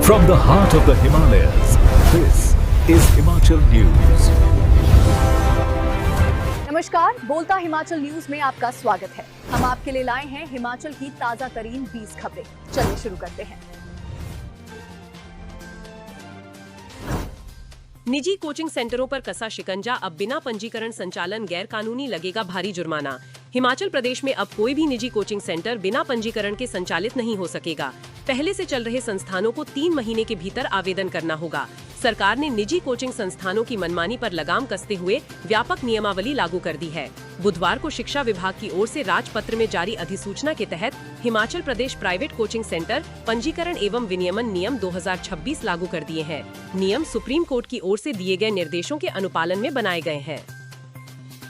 From the heart of the Himalayas, this is Himachal News. नमस्कार, बोलता Himachal news में आपका स्वागत है। हम आपके लिए लाए हैं हिमाचल की ताजा तरीन 20 खबरें। चलिए शुरू करते हैं। निजी कोचिंग सेंटरों पर कसा शिकंजा, अब बिना पंजीकरण संचालन गैर कानूनी, लगेगा भारी जुर्माना। हिमाचल प्रदेश में अब कोई भी निजी कोचिंग सेंटर बिना पंजीकरण के संचालित नहीं हो सकेगा। पहले से चल रहे संस्थानों को 3 महीने के भीतर आवेदन करना होगा। सरकार ने निजी कोचिंग संस्थानों की मनमानी पर लगाम कसते हुए व्यापक नियमावली लागू कर दी है। बुधवार को शिक्षा विभाग की ओर से राजपत्र में जारी अधिसूचना के तहत Himachal Pradesh private coaching centre पंजीकरण एवं विनियमन नियम 2026 लागू कर दिए हैं। नियम सुप्रीम कोर्ट की ओर से दिए गए निर्देशों के अनुपालन में बनाए गए हैं।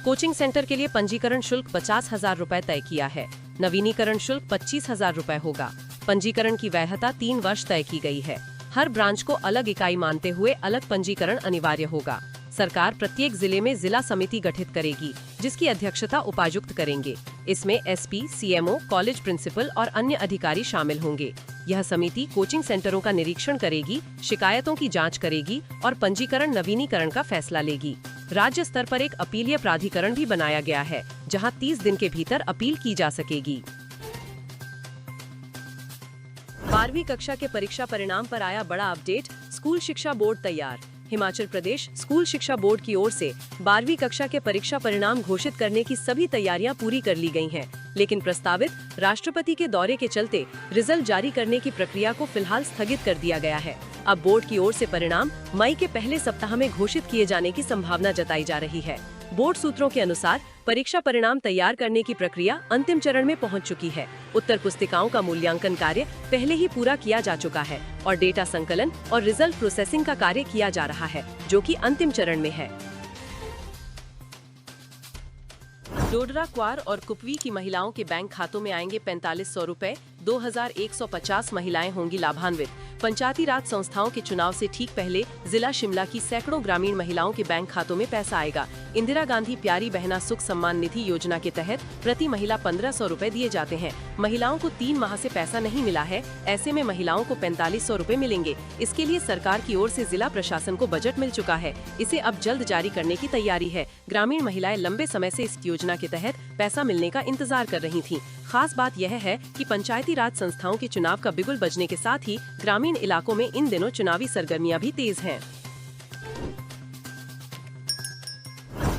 कोचिंग सेंटर के लिए पंजीकरण शुल्क 50,000 रुपए तय किया है। नवीनीकरण शुल्क 25,000 रुपए होगा। पंजीकरण की वैधता 3 वर्ष तय की गई है। हर ब्रांच को अलग इकाई मानते हुए अलग पंजीकरण अनिवार्य होगा। सरकार प्रत्येक जिले में जिला समिति गठित करेगी, जिसकी अध्यक्षता उपायुक्त करेंगे। इसमें एसपी, सीएमओ, कॉलेज प्रिंसिपल और अन्य अधिकारी शामिल होंगे। यह समिति कोचिंग सेंटरों का निरीक्षण करेगी, शिकायतों की जांच करेगी और पंजीकरण नवीनीकरण का फैसला लेगी। राज्य स्तर पर एक अपीलीय प्राधिकरण भी बनाया गया है, जहां 30 दिन के भीतर अपील की जा सकेगी। 12वीं कक्षा के परीक्षा परिणाम पर आया बड़ा अपडेट, स्कूल शिक्षा बोर्ड तैयार। हिमाचल प्रदेश स्कूल शिक्षा बोर्ड की ओर से 12वीं कक्षा के परीक्षा परिणाम घोषित करने की सभी तैयारियां पूरी कर ली गई हैं, लेकिन प्रस्तावित राष्ट्रपति के दौरे के चलते रिजल्ट जारी करने की प्रक्रिया को फिलहाल स्थगित कर दिया गया है। अब बोर्ड की ओर से परिणाम मई के पहले सप्ताह में घोषित किए जाने की संभावना जताई जा रही है। बोर्ड सूत्रों के अनुसार परीक्षा परिणाम तैयार करने की प्रक्रिया अंतिम चरण में पहुंच चुकी है। उत्तर पुस्तिकाओं का मूल्यांकन कार्य पहले ही पूरा किया जा चुका है और डेटा संकलन और रिजल्ट प्रोसेसिंग का कार्य किया जा रहा है, जो कि अंतिम चरण में है। डोडरा, क्वार और कुपवी की महिलाओं के बैंक खातों में आएंगे 4500 रुपए। 2150 महिलाएं होंगी लाभान्वित। पंचायती राज संस्थाओं के चुनाव से ठीक पहले जिला शिमला की सैकड़ों ग्रामीण महिलाओं के बैंक खातों में पैसा आएगा। इंदिरा गांधी प्यारी बहना सुख सम्मान निधि योजना के तहत प्रति महिला 1500 रुपए दिए जाते हैं। महिलाओं को 3 माह से पैसा नहीं मिला है, ऐसे में महिलाओं को 4500 रुपए मिलेंगे। इसके लिए सरकार की ओर से जिला प्रशासन को बजट मिल चुका है। इसे अब जल्द जारी करने की तैयारी है। ग्रामीण महिलाएं लंबे समय से इस योजना के तहत पैसा मिलने का इंतजार कर रही थीं। खास बात यह है कि पंचायती राज संस्थाओं के चुनाव का बिगुल बजने के साथ ही ग्रामीण इलाकों में इन दिनों चुनावी सरगर्मियां भी तेज हैं।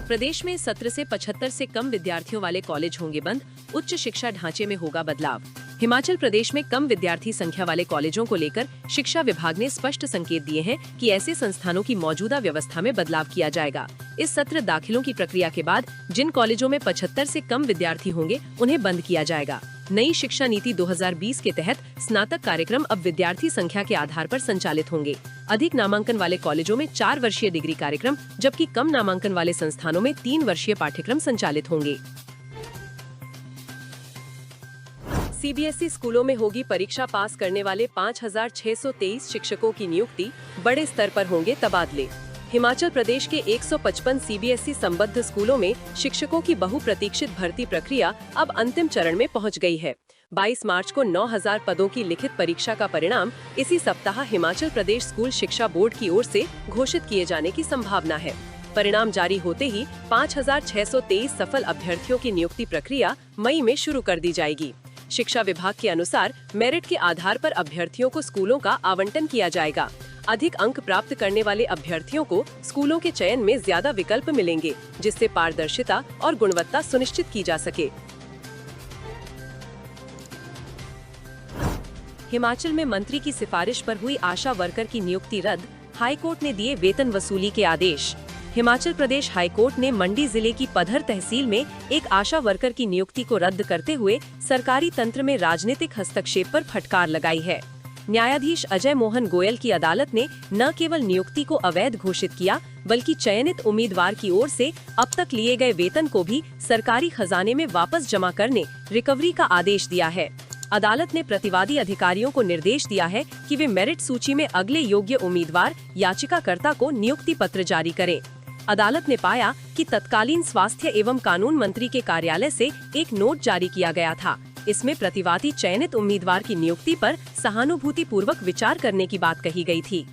प्रदेश में 17 से 75 से कम विद्यार्थियों वाले कॉलेज होंगे बंद। उच्च शिक्षा ढांचे में होगा बदलाव। हिमाचल प्रदेश में कम विद्यार्थी संख्या वाले कॉलेजों को लेकर शिक्षा विभाग ने स्पष्ट संकेत दिए हैं कि ऐसे संस्थानों की मौजूदा व्यवस्था में बदलाव किया जाएगा। इस सत्र दाखिलों की प्रक्रिया के बाद जिन कॉलेजों में 75 से कम विद्यार्थी होंगे, उन्हें बंद किया जाएगा। नई शिक्षा नीति 2020 के तहत स्नातक कार्यक्रम अब विद्यार्थी संख्या के आधार पर संचालित होंगे। अधिक नामांकन वाले कॉलेजों में 4 वर्षीय डिग्री कार्यक्रम, जबकि कम नामांकन वाले संस्थानों में 3 वर्षीय पाठ्यक्रम संचालित होंगे। सीबीएसई स्कूलों में होगी परीक्षा पास करने वाले 5623 शिक्षकों की नियुक्ति, बड़े स्तर पर होंगे तबादले। हिमाचल प्रदेश के 155 सीबीएसई संबद्ध स्कूलों में शिक्षकों की बहुप्रतीक्षित भर्ती प्रक्रिया अब अंतिम चरण में पहुंच गई है। 22 मार्च को 9000 पदों की लिखित परीक्षा का परिणाम इसी सप्ताह हिमाचल प्रदेश स्कूल शिक्षा बोर्ड की ओर से घोषित किए जाने की संभावना है। परिणाम जारी होते ही 5623 सफल अभ्यर्थियों की नियुक्ति प्रक्रिया मई में शुरू कर दी जाएगी। शिक्षा विभाग के अनुसार मेरिट के आधार पर अभ्यर्थियों को स्कूलों का आवंटन किया जाएगा। अधिक अंक प्राप्त करने वाले अभ्यर्थियों को स्कूलों के चयन में ज्यादा विकल्प मिलेंगे, जिससे पारदर्शिता और गुणवत्ता सुनिश्चित की जा सके। हिमाचल में मंत्री की सिफारिश पर हुई आशा वर्कर की नियुक्ति रद्द, हाईकोर्ट ने दिए वेतन वसूली के आदेश। हिमाचल प्रदेश हाईकोर्ट ने मंडी जिले की पधर तहसील में एक आशा वर्कर की नियुक्ति को रद्द करते हुए सरकारी तंत्र में राजनीतिक हस्तक्षेप पर फटकार लगाई है। न्यायाधीश अजय मोहन गोयल की अदालत ने न केवल नियुक्ति को अवैध घोषित किया, बल्कि चयनित उम्मीदवार की ओर से अब तक लिए गए वेतन को भी सरकारी खजाने में वापस जमा करने, रिकवरी का आदेश दिया है। अदालत ने प्रतिवादी अधिकारियों को निर्देश दिया है कि वे मेरिट सूची में अगले योग्य उम्मीदवार याचिकाकर्ता को नियुक्ति पत्र जारी करें। अदालत ने पाया कि तत्कालीन स्वास्थ्य एवं कानून मंत्री के कार्यालय से एक नोट जारी किया गया था, इसमें प्रतिवादी चयनित उम्मीदवार की नियुक्ति पर सहानुभूति पूर्वक विचार करने की बात कही गई थी।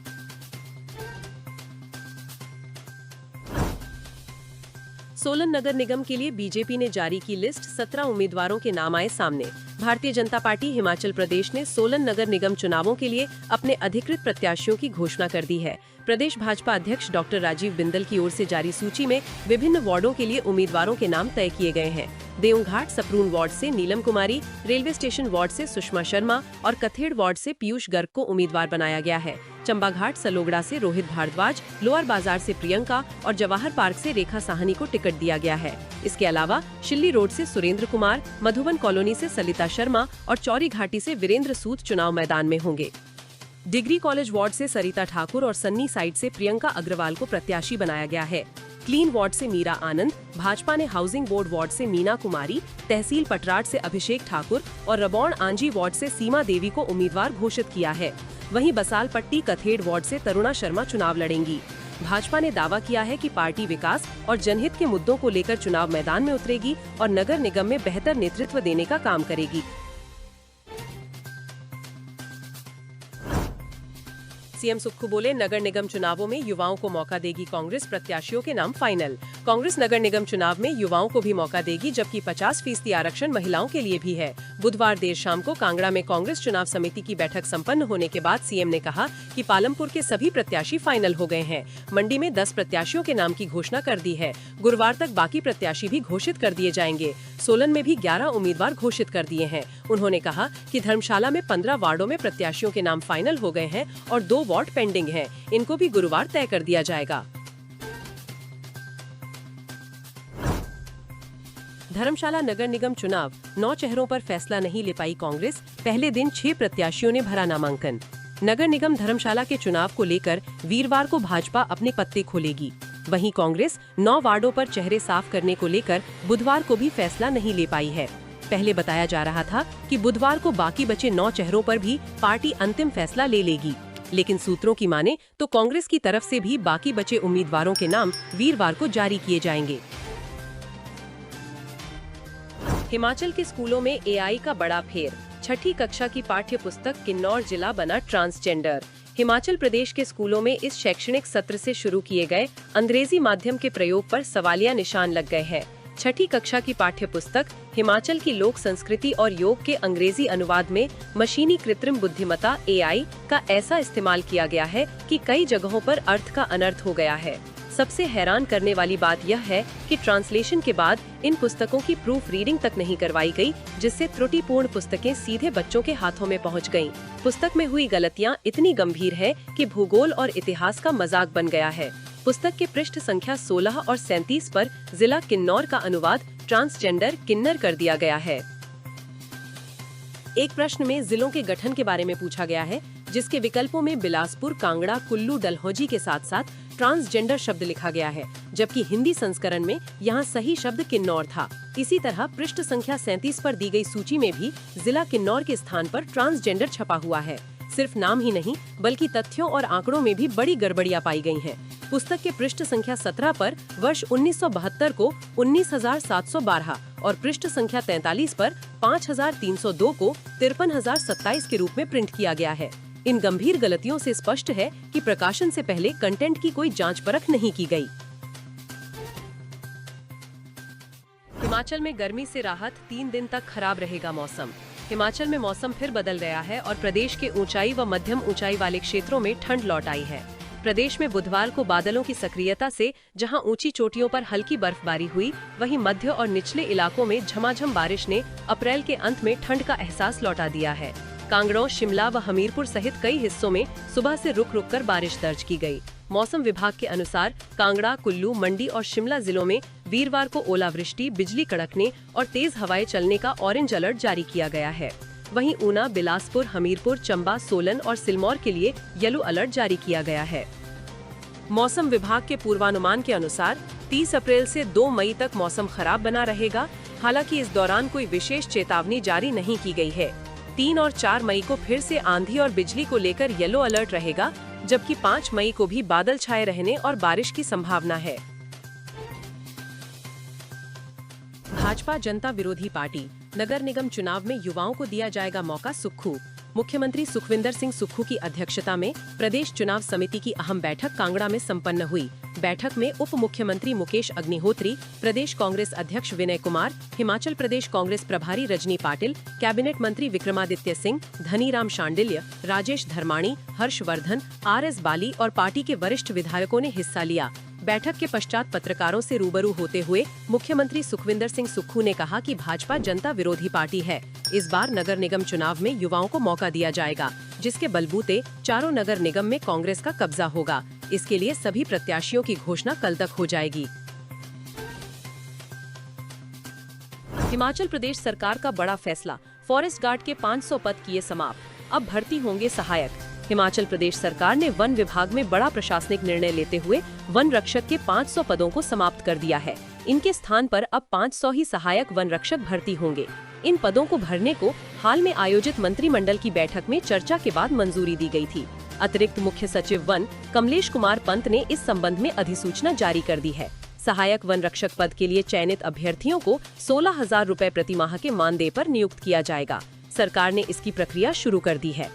सोलन नगर निगम के लिए बीजेपी ने जारी की लिस्ट, 17 उम्मीदवारों के नाम आए सामने। भारतीय जनता पार्टी हिमाचल प्रदेश ने सोलन नगर निगम चुनावों के लिए अपने अधिकृत प्रत्याशियों की घोषणा कर दी है। प्रदेश भाजपा अध्यक्ष डॉक्टर राजीव बिंदल की ओर से जारी सूची में विभिन्न वार्डों के लिए उम्मीदवारों के नाम तय किए गए हैं। देवघाट सपरून वार्ड से नीलम कुमारी, रेलवे स्टेशन वार्ड से सुषमा शर्मा और कथेड़ वार्ड से पीयूष गर्ग को उम्मीदवार बनाया गया है। चंबाघाट सलोगड़ा से रोहित भारद्वाज, लोअर बाजार से प्रियंका और जवाहर पार्क से रेखा साहनी को टिकट दिया गया है। इसके अलावा शिल्ली रोड से सुरेंद्र कुमार, मधुबन कॉलोनी से सलिता शर्मा और चौरी घाटी से वीरेंद्र सूद चुनाव मैदान में होंगे। डिग्री कॉलेज वार्ड से सरिता ठाकुर और सन्नी साइड से प्रियंका अग्रवाल को प्रत्याशी बनाया गया है। क्लीन वार्ड से मीरा आनंद, भाजपा ने हाउसिंग बोर्ड वार्ड से मीना कुमारी, तहसील पटराट से अभिषेक ठाकुर और रबौन आंजी वार्ड से सीमा देवी को उम्मीदवार घोषित किया है। वहीं बसाल पट्टी कथेड़ वार्ड से तरुणा शर्मा चुनाव लड़ेंगी। भाजपा ने दावा किया है कि पार्टी विकास और जनहित के मुद्दों को लेकर चुनाव मैदान में उतरेगी और नगर निगम में बेहतर नेतृत्व देने का काम करेगी। सीएम सुक्खू बोले, नगर निगम चुनावों में युवाओं को मौका देगी कांग्रेस, प्रत्याशियों के नाम फाइनल। कांग्रेस नगर निगम चुनाव में युवाओं को भी मौका देगी, जबकि 50% आरक्षण महिलाओं के लिए भी है। बुधवार देर शाम को कांगड़ा में कांग्रेस चुनाव समिति की बैठक संपन्न होने के बाद सीएम ने कहा कि पालमपुर के सभी प्रत्याशी फाइनल हो गए हैं। मंडी में 10 प्रत्याशियों के नाम की घोषणा कर दी है। गुरुवार तक बाकी प्रत्याशी भी घोषित कर दिए जाएंगे। सोलन में भी 11 उम्मीदवार घोषित कर दिए हैं। उन्होंने कहा कि धर्मशाला में 15 वार्डों में प्रत्याशियों के नाम फाइनल हो गए हैं और 2 वार्ड पेंडिंग हैं। इनको भी गुरुवार तय कर दिया जाएगा। धर्मशाला नगर निगम चुनाव, 9 चेहरों पर फैसला नहीं ले पाई कांग्रेस, पहले दिन 6 प्रत्याशियों ने भरा नामांकन। नगर निगम धर्मशाला के चुनाव को लेकर वीरवार को भाजपा अपने पत्ते खोलेगी। वहीं कांग्रेस 9 वार्डों पर चेहरे साफ करने को लेकर बुधवार को भी फैसला नहीं ले पाई है। पहले बताया जा रहा था कि बुधवार को बाकी बचे 9 चेहरों पर भी पार्टी अंतिम फैसला ले लेगी, लेकिन सूत्रों की माने तो कांग्रेस की तरफ से भी बाकी बचे उम्मीदवारों के नाम वीरवार को जारी किए जाएंगे। हिमाचल के स्कूलों में एआई का बड़ा फेर, 6ठी कक्षा की पाठ्य पुस्तक किन्नौर जिला बना ट्रांसजेंडर। हिमाचल प्रदेश के स्कूलों में इस शैक्षणिक सत्र से शुरू किए गए अंग्रेजी माध्यम के प्रयोग पर सवालिया निशान लग गए हैं। 6ठी कक्षा की पाठ्य पुस्तक हिमाचल की लोक संस्कृति और योग के अंग्रेजी अनुवाद में मशीनी कृत्रिम बुद्धिमत्ता एआई का ऐसा इस्तेमाल किया गया है कि कई जगहों पर अर्थ का अनर्थ हो गया है। सबसे हैरान करने वाली बात यह है कि ट्रांसलेशन के बाद इन पुस्तकों की प्रूफ रीडिंग तक नहीं करवाई गई, जिससे त्रुटिपूर्ण पुस्तकें सीधे बच्चों के हाथों में पहुंच गईं। पुस्तक में हुई गलतियां इतनी गंभीर है कि भूगोल और इतिहास का मजाक बन गया है। पुस्तक के पृष्ठ संख्या 16 और 37 पर जिला किन्नौर का अनुवाद ट्रांसजेंडर किन्नर कर दिया गया है। एक प्रश्न में जिलों के गठन के बारे में पूछा गया है, जिसके विकल्पों में बिलासपुर, कांगड़ा, कुल्लू, डलहौजी के साथ साथ ट्रांसजेंडर शब्द लिखा गया है, जबकि हिंदी संस्करण में यहाँ सही शब्द किन्नौर था। इसी तरह पृष्ठ संख्या 37 पर दी गई सूची में भी जिला किन्नौर के स्थान पर ट्रांसजेंडर छपा हुआ है। सिर्फ नाम ही नहीं बल्कि तथ्यों और आंकड़ों में भी बड़ी गड़बड़ियां पाई गई हैं। पुस्तक के पृष्ठ संख्या 17 पर वर्ष 1972 को 19,712 और पृष्ठ संख्या 43 पर 5,302 को 53,027 के रूप में प्रिंट किया गया है। इन गंभीर गलतियों से स्पष्ट है कि प्रकाशन से पहले कंटेंट की कोई जांच परख नहीं की गई। हिमाचल में गर्मी से राहत, 3 दिन तक खराब रहेगा मौसम। हिमाचल में मौसम फिर बदल गया है और प्रदेश के ऊंचाई व मध्यम ऊंचाई वाले क्षेत्रों में ठंड लौट आई है। प्रदेश में बुधवार को बादलों की सक्रियता से जहां ऊंची चोटियों पर हल्की बर्फबारी हुई, वहीं मध्य और निचले इलाकों में झमाझम बारिश ने अप्रैल के अंत में ठंड का एहसास लौटा दिया है। कांगड़ा, शिमला व हमीरपुर सहित कई हिस्सों में सुबह से रुक रुक कर बारिश दर्ज की गई। मौसम विभाग के अनुसार कांगड़ा, कुल्लू, मंडी और शिमला जिलों में वीरवार को ओलावृष्टि, बिजली कड़कने और तेज हवाएं चलने का ऑरेंज अलर्ट जारी किया गया है। वहीं ऊना, बिलासपुर, हमीरपुर, चंबा, सोलन और सिरमौर के लिए येलो अलर्ट जारी किया गया है। मौसम विभाग के पूर्वानुमान के अनुसार 30 अप्रैल से 2 मई तक मौसम खराब बना रहेगा। हालांकि इस दौरान कोई विशेष चेतावनी जारी नहीं की गई है। 3 और 4 मई को फिर से आंधी और बिजली को लेकर येलो अलर्ट रहेगा, जबकि 5 मई को भी बादल छाए रहने और बारिश की संभावना है। भाजपा जनता विरोधी पार्टी नगर निगम चुनाव में युवाओं को दिया जाएगा मौका, सुक्खू। मुख्यमंत्री सुखविंदर सिंह सुक्खू की अध्यक्षता में प्रदेश चुनाव समिति की अहम बैठक कांगड़ा में संपन्न हुई। बैठक में उप मुख्यमंत्री मुकेश अग्निहोत्री, प्रदेश कांग्रेस अध्यक्ष विनय कुमार, हिमाचल प्रदेश कांग्रेस प्रभारी रजनी पाटिल, कैबिनेट मंत्री विक्रमादित्य सिंह, धनीराम शांडिल्य, राजेश धर्माणी, हर्षवर्धन, RS बाली और पार्टी के वरिष्ठ विधायकों ने हिस्सा लिया। बैठक के पश्चात पत्रकारों से रूबरू होते हुए मुख्यमंत्री सुखविंदर सिंह सुक्खू ने कहा कि भाजपा जनता विरोधी पार्टी है। इस बार नगर निगम चुनाव में युवाओं को मौका दिया जाएगा, जिसके बलबूते चारों नगर निगम में कांग्रेस का कब्जा होगा। इसके लिए सभी प्रत्याशियों की घोषणा कल तक हो जाएगी। हिमाचल प्रदेश सरकार का बड़ा फैसला, फॉरेस्ट गार्ड के 500 पद किए समाप्त, अब भर्ती होंगे सहायक। हिमाचल प्रदेश सरकार ने वन विभाग में बड़ा प्रशासनिक निर्णय लेते हुए वन रक्षक के 500 पदों को समाप्त कर दिया है। इनके स्थान पर अब 500 ही सहायक वन रक्षक भर्ती होंगे। इन पदों को भरने को हाल में आयोजित मंत्रिमंडल की बैठक में चर्चा के बाद मंजूरी दी गई थी। अतिरिक्त मुख्य सचिव वन कमलेश कुमार पंत ने इस संबंध में अधिसूचना जारी कर दी है। सहायक वन रक्षक पद के लिए चयनित अभ्यर्थियों को 16,000 रुपए प्रति माह के मानदेय पर नियुक्त किया जाएगा। सरकार ने इसकी प्रक्रिया शुरू कर दी है।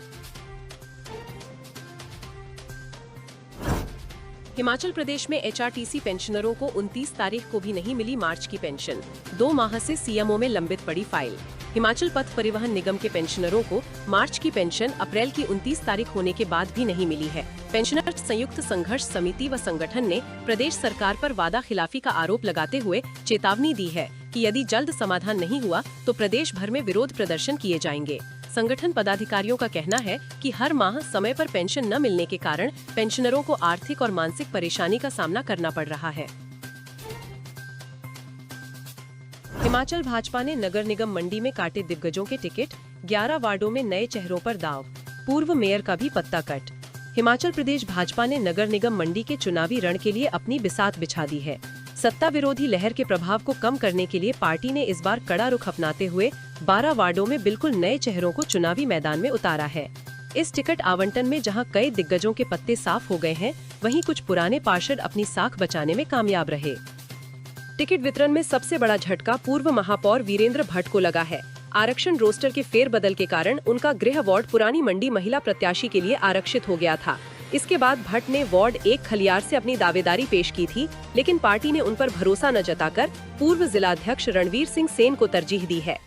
हिमाचल प्रदेश में HRTC पेंशनरों को 29 तारीख को भी नहीं मिली मार्च की पेंशन। 2 माह से CMO में लंबित पड़ी फाइल। हिमाचल पथ परिवहन निगम के पेंशनरों को मार्च की पेंशन अप्रैल की 29 तारीख होने के बाद भी नहीं मिली है। पेंशनर संयुक्त संघर्ष समिति व संगठन ने प्रदेश सरकार पर वादा खिलाफी का आरोप लगाते हुए चेतावनी दी है कि यदि जल्द समाधान नहीं हुआ तो प्रदेश भर में विरोध प्रदर्शन किए जाएंगे। संगठन पदाधिकारियों का कहना है कि हर माह समय पर पेंशन न मिलने के कारण पेंशनरों को आर्थिक और मानसिक परेशानी का सामना करना पड़ रहा है। हिमाचल भाजपा ने नगर निगम मंडी में काटे दिग्गजों के टिकट, 11 वार्डों में नए चेहरों पर दांव, पूर्व मेयर का भी पत्ता कट। हिमाचल प्रदेश भाजपा ने नगर निगम मंडी के चुनावी रण के लिए अपनी बिसात बिछा दी है। सत्ता विरोधी लहर के प्रभाव को कम करने के लिए पार्टी ने इस बार कड़ा रुख अपनाते हुए 12 वार्डों में बिल्कुल नए चेहरों को चुनावी मैदान में उतारा है। इस टिकट आवंटन में जहां कई दिग्गजों के पत्ते साफ हो गए हैं, वहीं कुछ पुराने पार्षद अपनी साख बचाने में कामयाब रहे। टिकट वितरण में सबसे बड़ा झटका पूर्व महापौर वीरेंद्र भट्ट को लगा है। आरक्षण रोस्टर के फेरबदल के कारण उनका गृह वार्ड पुरानी मंडी महिला प्रत्याशी के लिए आरक्षित हो गया था। इसके बाद भट्ट ने वार्ड 1 खलियार से अपनी दावेदारी पेश की थी, लेकिन पार्टी ने उन पर भरोसा न जताकर पूर्व जिलाध्यक्ष रणवीर सिंह सेन को तरजीह दी है।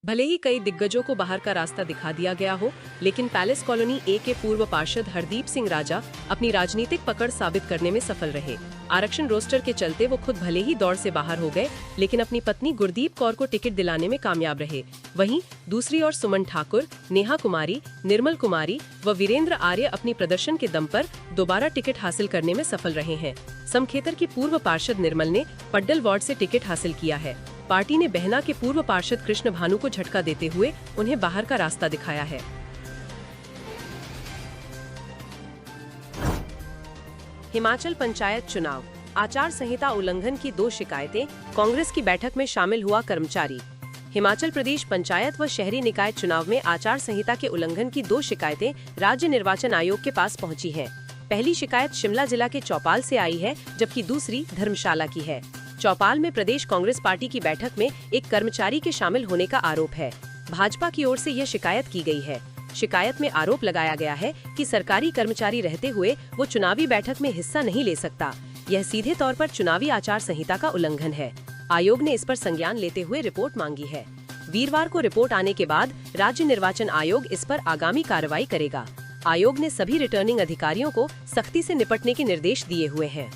भले ही कई दिग्गजों को बाहर का रास्ता दिखा दिया गया हो, लेकिन पैलेस कॉलोनी A के पूर्व पार्षद हरदीप सिंह राजा अपनी राजनीतिक पकड़ साबित करने में सफल रहे। आरक्षण रोस्टर के चलते वो खुद भले ही दौड़ से बाहर हो गए, लेकिन अपनी पत्नी गुरदीप कौर को टिकट दिलाने में कामयाब रहे। वहीं दूसरी ओर सुमन ठाकुर, नेहा कुमारी, निर्मल कुमारी व वीरेंद्र आर्य अपनी प्रदर्शन के दम पर दोबारा टिकट हासिल करने में सफल रहे हैं। समखेतर की पूर्व पार्षद निर्मल ने पड्डल वार्ड से टिकट हासिल किया है। पार्टी ने बहना के पूर्व पार्षद कृष्ण भानु को झटका देते हुए उन्हें बाहर का रास्ता दिखाया है। हिमाचल पंचायत चुनाव, आचार संहिता उल्लंघन की 2 शिकायतें, कांग्रेस की बैठक में शामिल हुआ कर्मचारी। हिमाचल प्रदेश पंचायत व शहरी निकाय चुनाव में आचार संहिता के उल्लंघन की 2 शिकायतें राज्य निर्वाचन आयोग के पास पहुंची हैं। पहली शिकायत शिमला जिला के चौपाल से आई है, जबकि दूसरी धर्मशाला की है। चौपाल में प्रदेश कांग्रेस पार्टी की बैठक में एक कर्मचारी के शामिल होने का आरोप है। भाजपा की ओर से यह शिकायत की गई है। शिकायत में आरोप लगाया गया है कि सरकारी कर्मचारी रहते हुए वो चुनावी बैठक में हिस्सा नहीं ले सकता। यह सीधे तौर पर चुनावी आचार संहिता का उल्लंघन है। आयोग ने इस पर संज्ञान लेते हुए रिपोर्ट मांगी है। वीरवार को रिपोर्ट आने के बाद राज्य निर्वाचन आयोग इस पर आगामी कार्रवाई करेगा। आयोग ने सभी रिटर्निंग अधिकारियों को सख्ती से निपटने के निर्देश दिए हुए हैं।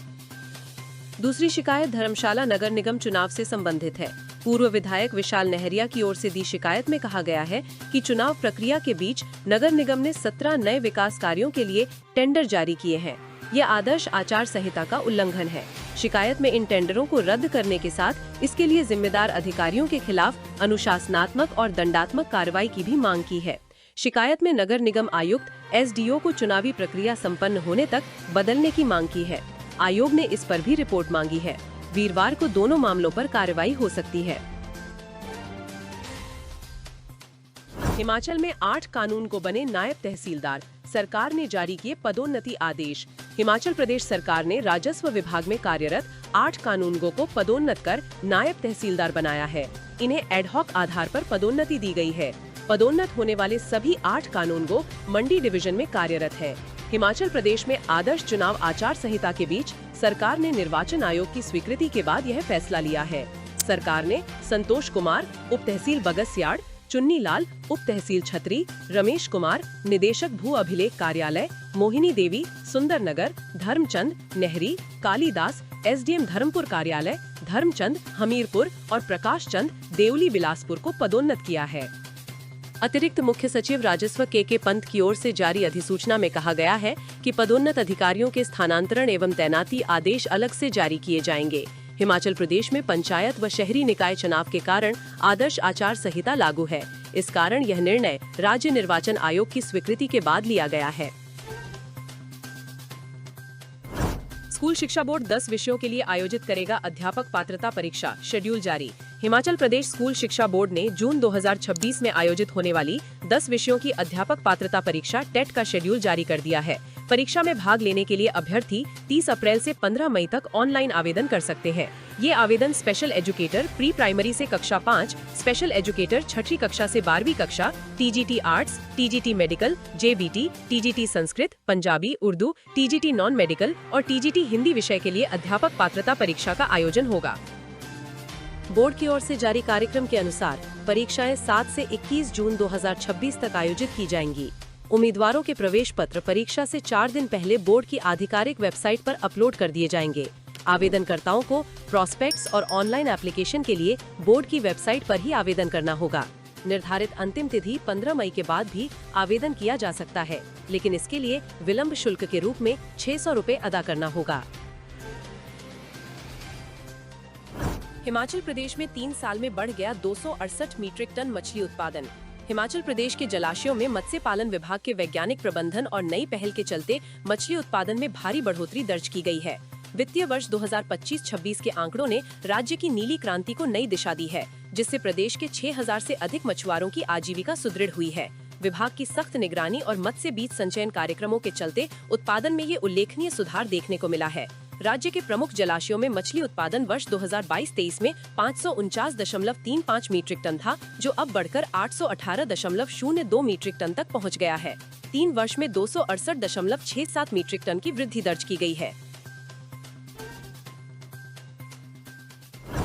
दूसरी शिकायत धर्मशाला नगर निगम चुनाव से संबंधित है। पूर्व विधायक विशाल नहरिया की ओर से दी शिकायत में कहा गया है कि चुनाव प्रक्रिया के बीच नगर निगम ने 17 नए विकास कार्यों के लिए टेंडर जारी किए हैं। यह आदर्श आचार संहिता का उल्लंघन है। शिकायत में इन टेंडरों को रद्द करने के साथ इसके लिए जिम्मेदार अधिकारियों के खिलाफ अनुशासनात्मक और दंडात्मक कार्रवाई की भी मांग की है। शिकायत में नगर निगम आयुक्त SDO को चुनावी प्रक्रिया संपन्न होने तक बदलने की मांग की है। आयोग ने इस पर भी रिपोर्ट मांगी है। वीरवार को दोनों मामलों पर कार्रवाई हो सकती है। हिमाचल में 8 कानून को बने नायब तहसीलदार, सरकार ने जारी किए पदोन्नति आदेश। हिमाचल प्रदेश सरकार ने राजस्व विभाग में कार्यरत 8 कानूनगों को पदोन्नत कर नायब तहसीलदार बनाया है। इन्हें एडहॉक आधार पर पदोन्नति दी गई है। पदोन्नत होने वाले सभी 8 कानूनगो मंडी डिवीजन में कार्यरत है। हिमाचल प्रदेश में आदर्श चुनाव आचार संहिता के बीच सरकार ने निर्वाचन आयोग की स्वीकृति के बाद यह फैसला लिया है। सरकार ने संतोष कुमार, उप तहसील बगस्याड़, चुन्नी लाल, उप तहसील छतरी, रमेश कुमार, निदेशक भू अभिलेख कार्यालय, मोहिनी देवी, सुंदरनगर, धर्मचंद, नेहरी, कालीदास, एसडीएम धर्मपुर कार्यालय, धर्मचंद, हमीरपुर और प्रकाश चंद, देवली बिलासपुर को पदोन्नत किया है। अतिरिक्त मुख्य सचिव राजस्व के पंत की ओर से जारी अधिसूचना में कहा गया है कि पदोन्नत अधिकारियों के स्थानांतरण एवं तैनाती आदेश अलग से जारी किए जाएंगे। हिमाचल प्रदेश में पंचायत व शहरी निकाय चुनाव के कारण आदर्श आचार संहिता लागू है। इस कारण यह निर्णय राज्य निर्वाचन आयोग की स्वीकृति के बाद लिया गया है। स्कूल शिक्षा बोर्ड 10 विषयों के लिए आयोजित करेगा अध्यापक पात्रता परीक्षा, शेड्यूल जारी। हिमाचल प्रदेश स्कूल शिक्षा बोर्ड ने जून 2026 में आयोजित होने वाली 10 विषयों की अध्यापक पात्रता परीक्षा टेट का शेड्यूल जारी कर दिया है। परीक्षा में भाग लेने के लिए अभ्यर्थी 30 अप्रैल से 15 मई तक ऑनलाइन आवेदन कर सकते हैं। ये आवेदन स्पेशल एजुकेटर प्री प्राइमरी से कक्षा 5, स्पेशल एजुकेटर 6ठी कक्षा से 12वीं कक्षा, TGT arts, TGT medical, JBT, TGT Sanskrit, Punjabi, Urdu, TGT non medical और टीजीटी हिंदी विषय के लिए अध्यापक पात्रता परीक्षा का आयोजन होगा। बोर्ड की ओर से जारी कार्यक्रम के अनुसार परीक्षाएं 7 से 21 जून 2026 तक आयोजित की जाएंगी। उम्मीदवारों के प्रवेश पत्र परीक्षा से 4 दिन पहले बोर्ड की आधिकारिक वेबसाइट पर अपलोड कर दिए जाएंगे। आवेदनकर्ताओं को प्रोस्पेक्ट्स और ऑनलाइन एप्लीकेशन के लिए बोर्ड की वेबसाइट पर ही आवेदन करना होगा। निर्धारित अंतिम तिथि 15 मई के बाद भी आवेदन किया जा सकता है, लेकिन इसके लिए विलंब शुल्क के रूप में 600 रुपए अदा करना होगा। हिमाचल प्रदेश में 3 साल में बढ़ गया 268 मीट्रिक टन मछली उत्पादन। हिमाचल प्रदेश के जलाशयों में मत्स्य पालन विभाग के वैज्ञानिक प्रबंधन और नई पहल के चलते मछली उत्पादन में भारी बढ़ोतरी दर्ज की गई है। वित्तीय वर्ष 2025-26 के आंकड़ों ने राज्य की नीली क्रांति को नई दिशा दी है, जिससे प्रदेश के 6000 से अधिक मछुआरों की आजीविका सुदृढ़ हुई है। विभाग की सख्त निगरानी और मत्स्य बीज संचयन कार्यक्रमों के चलते उत्पादन में ये उल्लेखनीय सुधार देखने को मिला है। राज्य के प्रमुख जलाशयों में मछली उत्पादन वर्ष 2022-23 में 549.35 मीट्रिक टन था, जो अब बढ़कर 818.02 मीट्रिक टन तक पहुंच गया है। 3 वर्ष में 268.67 मीट्रिक टन की वृद्धि दर्ज की गई है।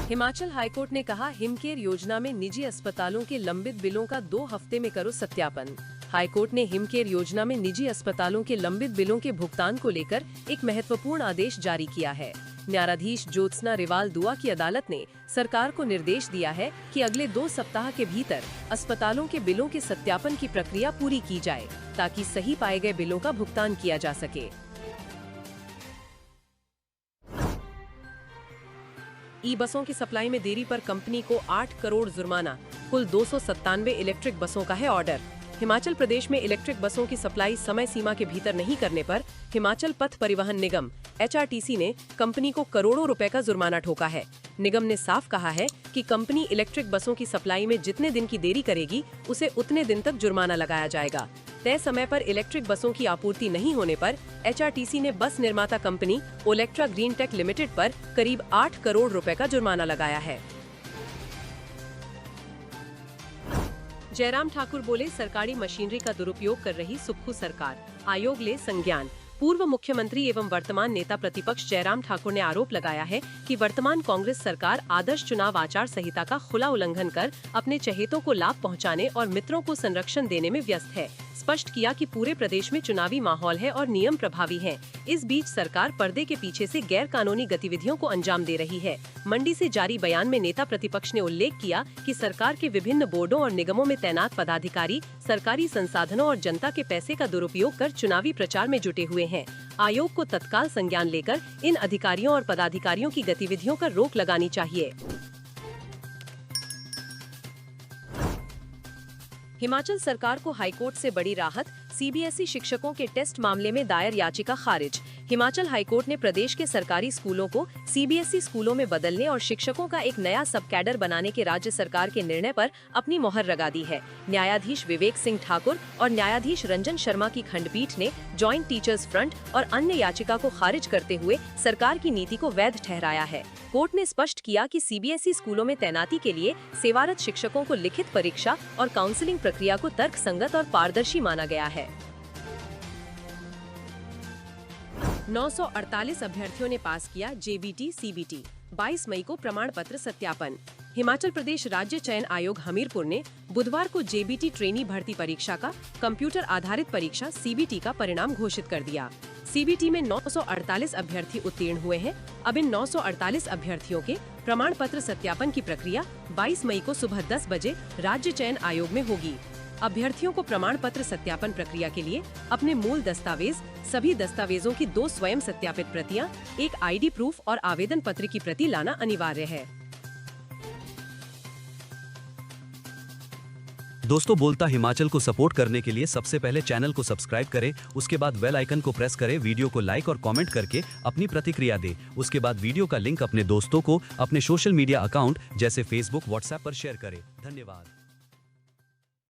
हिमाचल हाईकोर्ट ने कहा, हिमकेयर योजना में निजी अस्पतालों के लंबित बिलों का 2 हफ्ते में करो सत्यापन। हाईकोर्ट ने हिमकेयर योजना में निजी अस्पतालों के लंबित बिलों के भुगतान को लेकर एक महत्वपूर्ण आदेश जारी किया है। न्यायाधीश ज्योत्सना रिवाल दुआ की अदालत ने सरकार को निर्देश दिया है कि अगले 2 सप्ताह के भीतर अस्पतालों के बिलों के सत्यापन की प्रक्रिया पूरी की जाए, ताकि सही पाए गए बिलों का भुगतान किया जा सके। ई बसों की सप्लाई में देरी पर कंपनी को 8 करोड़ जुर्माना। कुल 297 इलेक्ट्रिक बसों का है ऑर्डर। हिमाचल प्रदेश में इलेक्ट्रिक बसों की सप्लाई समय सीमा के भीतर नहीं करने पर हिमाचल पथ परिवहन निगम HRTC ने कंपनी को करोड़ों रुपए का जुर्माना ठोका है। निगम ने साफ कहा है कि कंपनी इलेक्ट्रिक बसों की सप्लाई में जितने दिन की देरी करेगी, उसे उतने दिन तक जुर्माना लगाया जाएगा। तय समय पर इलेक्ट्रिक बसों की आपूर्ति नहीं होने पर HRTC ने बस निर्माता company Olectra Green Tech Limited पर करीब 8 करोड़ रुपए का जुर्माना लगाया है। जयराम ठाकुर बोले, सरकारी मशीनरी का दुरुपयोग कर रही सुक्खू सरकार, आयोग ले संज्ञान। पूर्व मुख्यमंत्री एवं वर्तमान नेता प्रतिपक्ष जयराम ठाकुर ने आरोप लगाया है कि वर्तमान कांग्रेस सरकार आदर्श चुनाव आचार संहिता का खुला उल्लंघन कर अपने चहेतों को लाभ पहुंचाने और मित्रों को संरक्षण देने में व्यस्त है। स्पष्ट किया कि पूरे प्रदेश में चुनावी माहौल है और नियम प्रभावी हैं। इस बीच सरकार पर्दे के पीछे से गैर कानूनी गतिविधियों को अंजाम दे रही है। मंडी से जारी बयान में नेता प्रतिपक्ष ने उल्लेख किया कि सरकार के विभिन्न बोर्डों और निगमों में तैनात पदाधिकारी सरकारी संसाधनों और जनता के पैसे का दुरुपयोग कर चुनावी प्रचार में जुटे हुए हैं। आयोग को तत्काल संज्ञान लेकर इन अधिकारियों और पदाधिकारियों की गतिविधियों पर रोक लगानी चाहिए। हिमाचल सरकार को हाईकोर्ट से बड़ी राहत, CBSE शिक्षकों के टेस्ट मामले में दायर याचिका खारिज। हिमाचल हाईकोर्ट ने प्रदेश के सरकारी स्कूलों को CBSE स्कूलों में बदलने और शिक्षकों का एक नया सब कैडर बनाने के राज्य सरकार के निर्णय पर अपनी मोहर लगा दी है। न्यायाधीश विवेक सिंह ठाकुर और न्यायाधीश रंजन शर्मा की खंडपीठ ने जॉइंट टीचर्स फ्रंट और अन्य याचिका को खारिज करते हुए सरकार की नीति को वैध ठहराया है। कोर्ट ने स्पष्ट किया कि सीबीएसई स्कूलों में तैनाती के लिए सेवारत शिक्षकों को लिखित परीक्षा और काउंसलिंग प्रक्रिया को तर्कसंगत और पारदर्शी माना गया है। 948 अभ्यर्थियों ने पास किया जेबीटी सीबीटी। 22 मई को प्रमाण पत्र सत्यापन। हिमाचल प्रदेश राज्य चयन आयोग हमीरपुर ने बुधवार को जेबीटी ट्रेनी भर्ती परीक्षा का कंप्यूटर आधारित परीक्षा सीबीटी का परिणाम घोषित कर दिया। सीबीटी में 948 अभ्यर्थी उत्तीर्ण हुए हैं। अब इन 948 अभ्यर्थियों के प्रमाण पत्र सत्यापन की प्रक्रिया 22 मई को सुबह 10 बजे राज्य चयन आयोग में होगी। अभ्यर्थियों को प्रमाण पत्र सत्यापन प्रक्रिया के लिए अपने मूल दस्तावेज, सभी दस्तावेजों की 2 स्वयं सत्यापित प्रतियां, एक आईडी प्रूफ और आवेदन पत्र की प्रति लाना अनिवार्य है। दोस्तों, बोलता हिमाचल को सपोर्ट करने के लिए सबसे पहले चैनल को सब्सक्राइब करें, उसके बाद बेल आइकन को प्रेस करें, वीडियो को लाइक और कमेंट करके अपनी प्रतिक्रिया दें। उसके बाद वीडियो का लिंक अपने दोस्तों को अपने सोशल मीडिया अकाउंट जैसे फेसबुक, व्हाट्सएप पर शेयर करें। धन्यवाद।